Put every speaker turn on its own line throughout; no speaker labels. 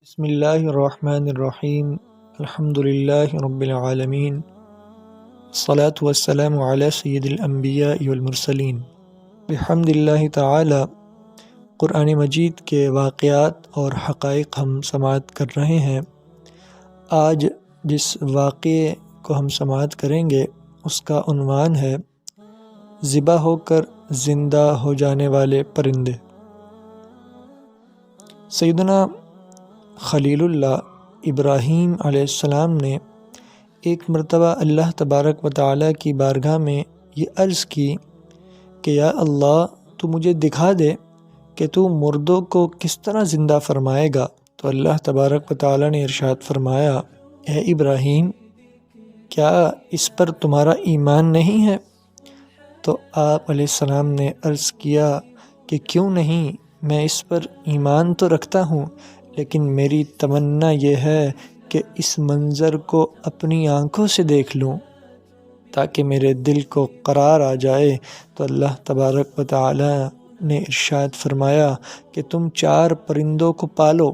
بسم اللہ الرحمن الرحیم الحمد للہ رب العالمین الصلاة والسلام علی سید الانبیاء والمرسلین بحمد اللہ تعالی۔ قرآن مجید کے واقعات اور حقائق ہم سماعت کر رہے ہیں۔ آج جس واقعے کو ہم سماعت کریں گے اس کا عنوان ہے ذبح ہو کر زندہ ہو جانے والے پرندے۔ سیدنا خلیل اللہ ابراہیم علیہ السلام نے ایک مرتبہ اللہ تبارک و تعالیٰ کی بارگاہ میں یہ عرض کی کہ یا اللہ تو مجھے دکھا دے کہ تو مردوں کو کس طرح زندہ فرمائے گا۔ تو اللہ تبارک و تعالیٰ نے ارشاد فرمایا، اے ابراہیم کیا اس پر تمہارا ایمان نہیں ہے؟ تو آپ علیہ السلام نے عرض کیا کہ کیوں نہیں، میں اس پر ایمان تو رکھتا ہوں، لیکن میری تمنا یہ ہے کہ اس منظر کو اپنی آنکھوں سے دیکھ لوں تاکہ میرے دل کو قرار آ جائے۔ تو اللہ تبارک و تعالی نے ارشاد فرمایا کہ تم 4 پرندوں کو پالو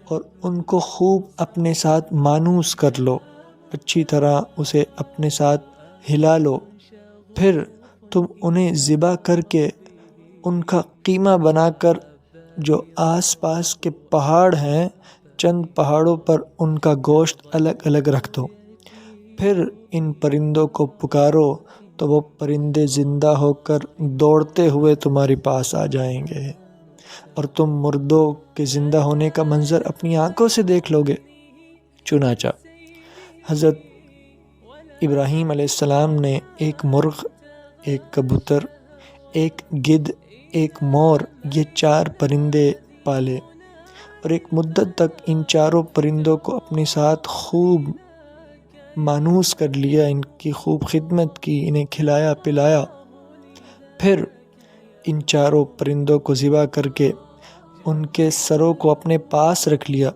اور ان کو خوب اپنے ساتھ مانوس کر لو، اچھی طرح اسے اپنے ساتھ ہلا لو، پھر تم انہیں ذبح کر کے ان کا قیمہ بنا کر جو آس پاس کے پہاڑ ہیں چند پہاڑوں پر ان کا گوشت الگ الگ رکھ دو، پھر ان پرندوں کو پکارو تو وہ پرندے زندہ ہو کر دوڑتے ہوئے تمہارے پاس آ جائیں گے اور تم مردوں کے زندہ ہونے کا منظر اپنی آنکھوں سے دیکھ لو گے۔ چنانچہ حضرت ابراہیم علیہ السلام نے ایک مرغ، ایک کبوتر، ایک گدھ، ایک مور، یہ 4 پرندے پالے اور ایک مدت تک ان 4 پرندوں کو اپنے ساتھ خوب مانوس کر لیا، ان کی خوب خدمت کی، انہیں کھلایا پلایا، پھر ان 4 پرندوں کو ذبح کر کے ان کے سروں کو اپنے پاس رکھ لیا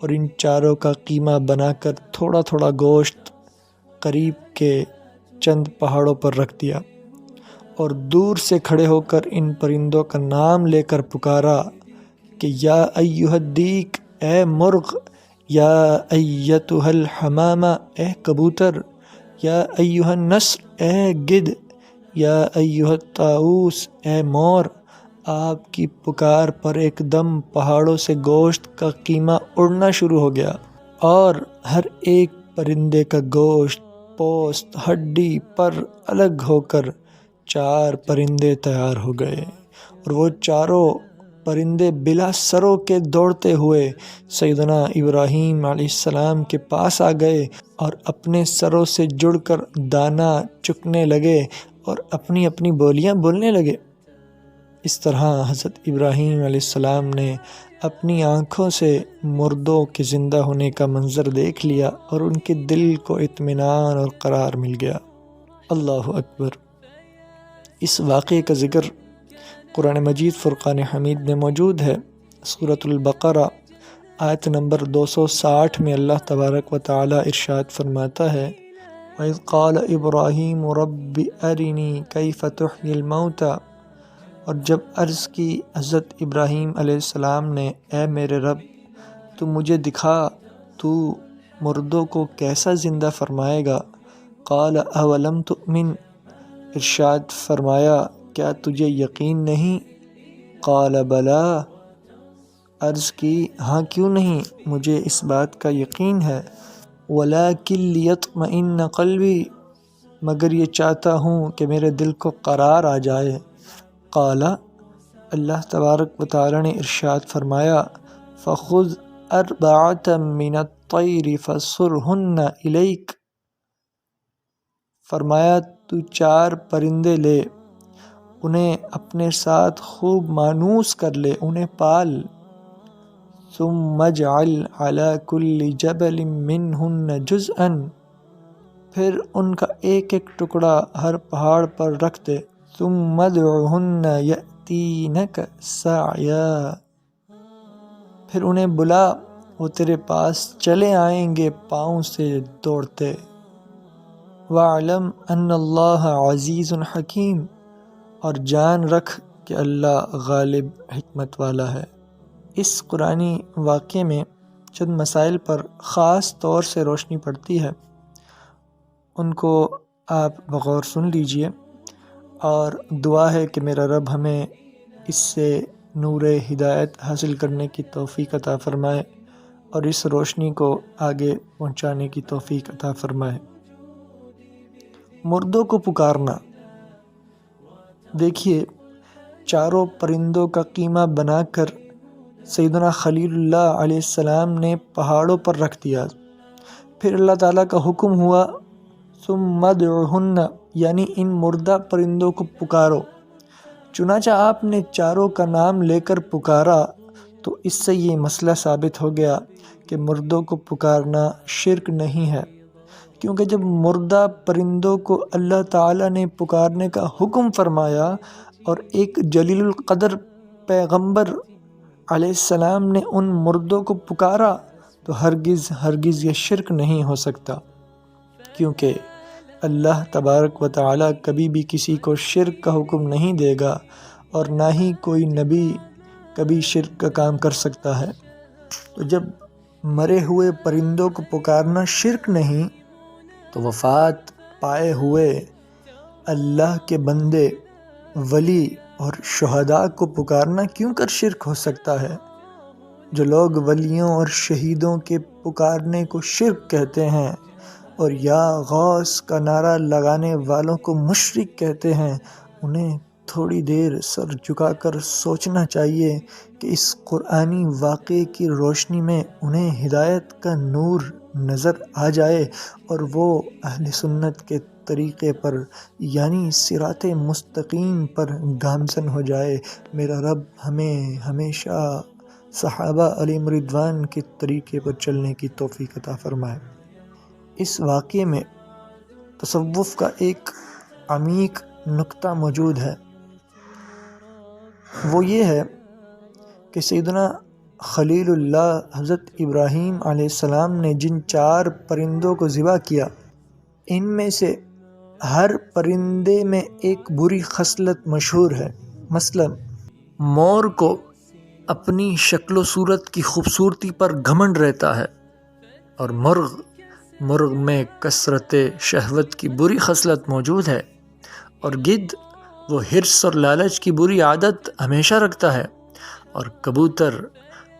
اور ان 4 کا قیمہ بنا کر تھوڑا تھوڑا گوشت قریب کے چند پہاڑوں پر رکھ دیا اور دور سے کھڑے ہو کر ان پرندوں کا نام لے کر پکارا کہ یا ایھا الدیک، اے مرغ، یا ایتھا الحمامہ، اے کبوتر، یا ایھا النسر، اے گدھ، یا ایھا الطاؤس، اے مور۔ آپ کی پکار پر ایک دم پہاڑوں سے گوشت کا قیمہ اڑنا شروع ہو گیا اور ہر ایک پرندے کا گوشت، پوست، ہڈی، پر الگ ہو کر 4 پرندے تیار ہو گئے اور وہ 4 پرندے بلا سروں کے دوڑتے ہوئے سیدنا ابراہیم علیہ السلام کے پاس آ گئے اور اپنے سروں سے جڑ کر دانہ چکنے لگے اور اپنی اپنی بولیاں بولنے لگے۔ اس طرح حضرت ابراہیم علیہ السلام نے اپنی آنکھوں سے مردوں کے زندہ ہونے کا منظر دیکھ لیا اور ان کے دل کو اطمینان اور قرار مل گیا۔ اللہ اکبر۔ اس واقعے کا ذکر قرآن مجید فرقان حمید میں موجود ہے۔ سورۃ البقرہ آیت نمبر 260 میں اللہ تبارک و تعالی ارشاد فرماتا ہے، وَإِذْ قَالَ إِبْرَاهِيمُ رَبِّ أَرِنِي كَيْفَ تُحْيِي الْمَوْتَى، اور جب عرض کی حضرت ابراہیم علیہ السلام نے، اے میرے رب تو مجھے دکھا تو مردوں کو کیسا زندہ فرمائے گا۔ قَالَ أَوَلَمْ تُؤْمِنْ، ارشاد فرمایا کیا تجھے یقین نہیں؟ قَالَ بَلَىٰ، عرض کی ہاں کیوں نہیں، مجھے اس بات کا یقین ہے، وَلَٰكِن لِيَطْمَئِنَّ قَلْبِي، مگر یہ چاہتا ہوں کہ میرے دل کو قرار آ جائے۔ قال، اللہ تبارک و تعالی نے ارشاد فرمایا، فَخُذْ أَرْبَعَةً مِّنَ الطَّيْرِ فَصُرْهُنَّ إِلَيْكَ، فرمایا تو 4 پرندے لے، انہیں اپنے ساتھ خوب مانوس کر لے، انہیں پال، ثُمَّ اجْعَلْ عَلَى كُلِّ جَبَلٍ مِّنْهُنَّ جُزْءًا، پھر ان کا ایک ایک ٹکڑا ہر پہاڑ پر رکھ دے، ثُمَّ ادْعُهُنَّ يَأْتِينَكَ سَعْيًا، پھر انہیں بلا، وہ تیرے پاس چلے آئیں گے پاؤں سے دوڑتے۔ وَاعْلَمْ أَنَّ اللَّهَ عَزِيزٌ حَكِيمٌ، اور جان رکھ کہ اللہ غالب حکمت والا ہے۔ اس قرآنی واقعے میں چند مسائل پر خاص طور سے روشنی پڑتی ہے، ان کو آپ بغور سن لیجئے، اور دعا ہے کہ میرا رب ہمیں اس سے نور ہدایت حاصل کرنے کی توفیق عطا فرمائے اور اس روشنی کو آگے پہنچانے کی توفیق عطا فرمائے۔ مردوں کو پکارنا۔ دیکھیے، چاروں پرندوں کا قیمہ بنا کر سیدنا خلیل اللہ علیہ السلام نے پہاڑوں پر رکھ دیا، پھر اللہ تعالیٰ کا حکم ہوا ثم ادعوہن، یعنی ان مردہ پرندوں کو پکارو۔ چنانچہ آپ نے چاروں کا نام لے کر پکارا تو اس سے یہ مسئلہ ثابت ہو گیا کہ مردوں کو پکارنا شرک نہیں ہے، کیونکہ جب مردہ پرندوں کو اللہ تعالیٰ نے پکارنے کا حکم فرمایا اور ایک جلیل القدر پیغمبر علیہ السلام نے ان مردوں کو پکارا تو ہرگز یہ شرک نہیں ہو سکتا، کیونکہ اللہ تبارک و تعالیٰ کبھی بھی کسی کو شرک کا حکم نہیں دے گا، اور نہ ہی کوئی نبی کبھی شرک کا کام کر سکتا ہے۔ تو جب مرے ہوئے پرندوں کو پکارنا شرک نہیں، تو وفات پائے ہوئے اللہ کے بندے، ولی اور شہداء کو پکارنا کیوں کر شرک ہو سکتا ہے؟ جو لوگ ولیوں اور شہیدوں کے پکارنے کو شرک کہتے ہیں اور یا غوث کا نعرہ لگانے والوں کو مشرک کہتے ہیں، انہیں تھوڑی دیر سر جھکا کر سوچنا چاہیے کہ اس قرآنی واقعے کی روشنی میں انہیں ہدایت کا نور نظر آ جائے اور وہ اہل سنت کے طریقے پر یعنی صراط مستقیم پر گامزن ہو جائے۔ میرا رب ہمیں ہمیشہ صحابہ علیہم رضوان کے طریقے پر چلنے کی توفیق عطا فرمائے۔ اس واقعے میں تصوف کا ایک عمیق نکتہ موجود ہے، وہ یہ ہے کہ سیدنا خلیل اللہ حضرت ابراہیم علیہ السلام نے جن 4 پرندوں کو ذبح کیا، ان میں سے ہر پرندے میں ایک بری خصلت مشہور ہے۔ مثلا مور کو اپنی شکل و صورت کی خوبصورتی پر گھمنڈ رہتا ہے، اور مرغ میں کثرت شہوت کی بری خصلت موجود ہے، اور گدھ وہ حرص اور لالچ کی بری عادت ہمیشہ رکھتا ہے، اور کبوتر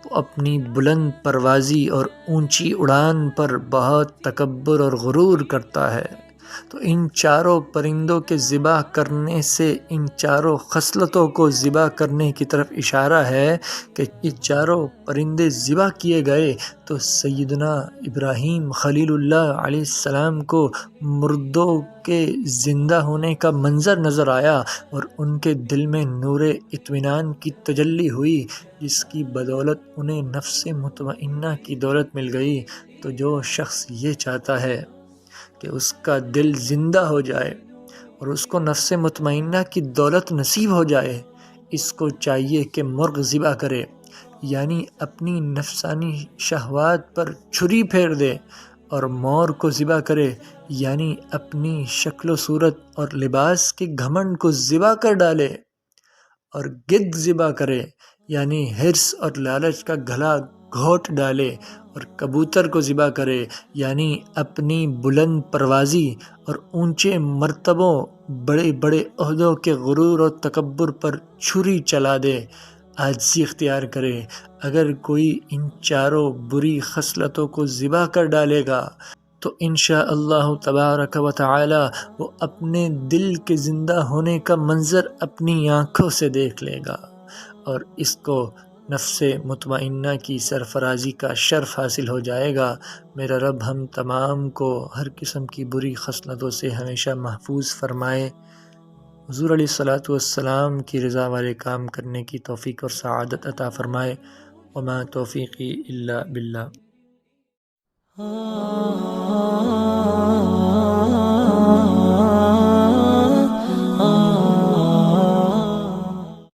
وہ اپنی بلند پروازی اور اونچی اڑان پر بہت تکبر اور غرور کرتا ہے۔ تو ان چاروں پرندوں کے ذبح کرنے سے ان چاروں خصلتوں کو ذبح کرنے کی طرف اشارہ ہے کہ یہ چاروں پرندے ذبح کیے گئے تو سیدنا ابراہیم خلیل اللہ علیہ السلام کو مردوں کے زندہ ہونے کا منظر نظر آیا، اور ان کے دل میں نور اطمینان کی تجلی ہوئی، جس کی بدولت انہیں نفس مطمئنہ کی دولت مل گئی۔ تو جو شخص یہ چاہتا ہے کہ اس کا دل زندہ ہو جائے اور اس کو نفس مطمئنہ کی دولت نصیب ہو جائے، اس کو چاہیے کہ مرغ ذبح کرے، یعنی اپنی نفسانی شہوات پر چھری پھیر دے، اور مور کو ذبح کرے، یعنی اپنی شکل و صورت اور لباس کے گھمنڈ کو ذبح کر ڈالے، اور گدھ ذبح کرے، یعنی حرص اور لالچ کا گھلا گھونٹ ڈالے، اور کبوتر کو ذبح کرے، یعنی اپنی بلند پروازی اور اونچے مرتبوں، بڑے بڑے عہدوں کے غرور اور تکبر پر چھری چلا دے، عاجزی اختیار کرے۔ اگر کوئی ان چاروں بری خصلتوں کو ذبح کر ڈالے گا تو انشاءاللہ تبارک و تعالی وہ اپنے دل کے زندہ ہونے کا منظر اپنی آنکھوں سے دیکھ لے گا، اور اس کو نفس مطمئنہ کی سرفرازی کا شرف حاصل ہو جائے گا۔ میرا رب ہم تمام کو ہر قسم کی بری خصلتوں سے ہمیشہ محفوظ فرمائے، حضور علیہ الصلاۃ والسلام کی رضا والے کام کرنے کی توفیق اور سعادت عطا فرمائے۔ وما توفیقی الا باللہ۔